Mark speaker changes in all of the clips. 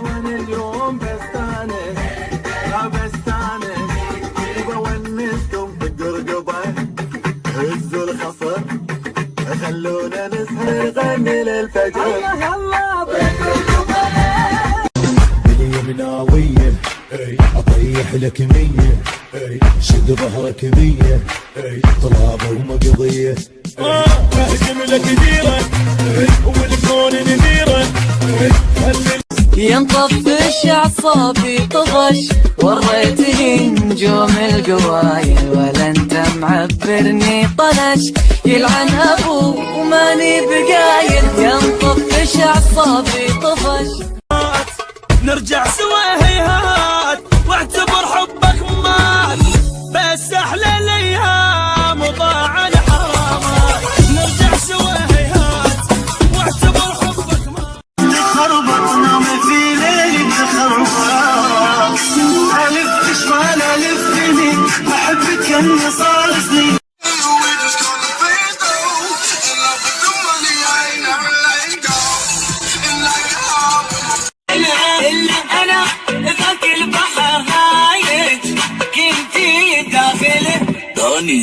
Speaker 1: وانا اليوم بستانس لا بستانس وبونسكم بالقرقبة هزوا الخصر خلونا نسهر نغني للفجر. الله الله بالقرقبة
Speaker 2: اليمناوية اطيح لك 100 شد ظهرك 100 طلابة ومقضية اهجم لك ديرة والكون نذيرة
Speaker 3: ينطفش اعصابي طفش وريتني نجوم القوايل ولا انت معبرني طنش يلعن ابو وماني بقايل ينطفش اعصابي طفش
Speaker 4: نرجع سوا هيهات واعتبر حبك مات بس احلى الايام وضاع الحرامات نرجع سوا هيهات واعتبر حبك مات
Speaker 1: خربطنا ما في ليلك خربط الف شمال الف يمين احبك اني صار سنين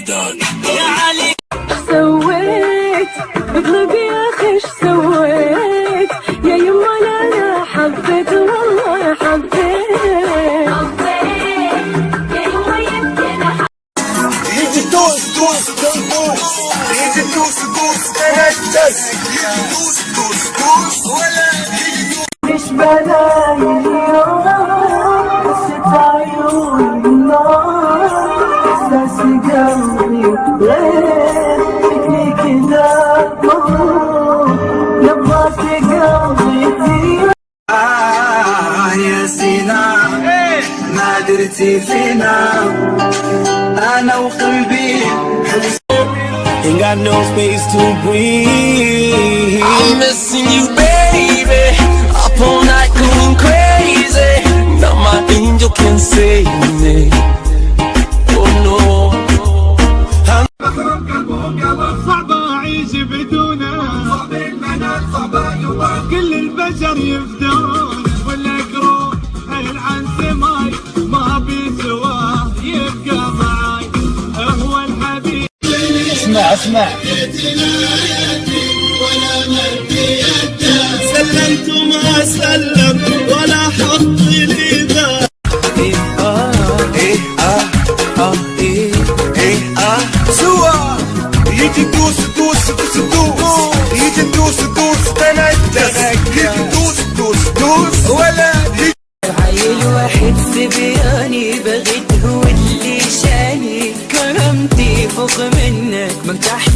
Speaker 4: داني
Speaker 3: يا علي سويت اغلب يا اخي ايش سويت يا يما انا حبيت والله حبيت يا يما يمكن
Speaker 1: يجي دوس دوس دوس يجي دوس دوس تنجس يجي دوس دوس دوس ولا يجي دوس مش بلاقي اليوم بس عيون النار احساسي قلبي غير فيكني كذا مغرور يبغاك قلبي يا سينا ما درتي فينا انا وقلبي
Speaker 4: Ain't got no space to breathe. I'm missing you, baby. Up all night going crazy. Now my angel can save me. Oh no.
Speaker 1: صعبة أعيش بدونه صعب المنال صعبة كل البشر يفدون والأقرب العن سماي ما بيسواه يبقى معاي هو الحبيب.
Speaker 2: اسمع
Speaker 4: سلمت وما سلم ولا حط لي ذا.
Speaker 1: سوا يجي دوس دوس دوس دوس يجي دوس دوس تنجس يجي دوس دوس دوس ولا
Speaker 3: عيل واحد سبياني بغيت هو اللي شاني كرمتي فوق منك من تحت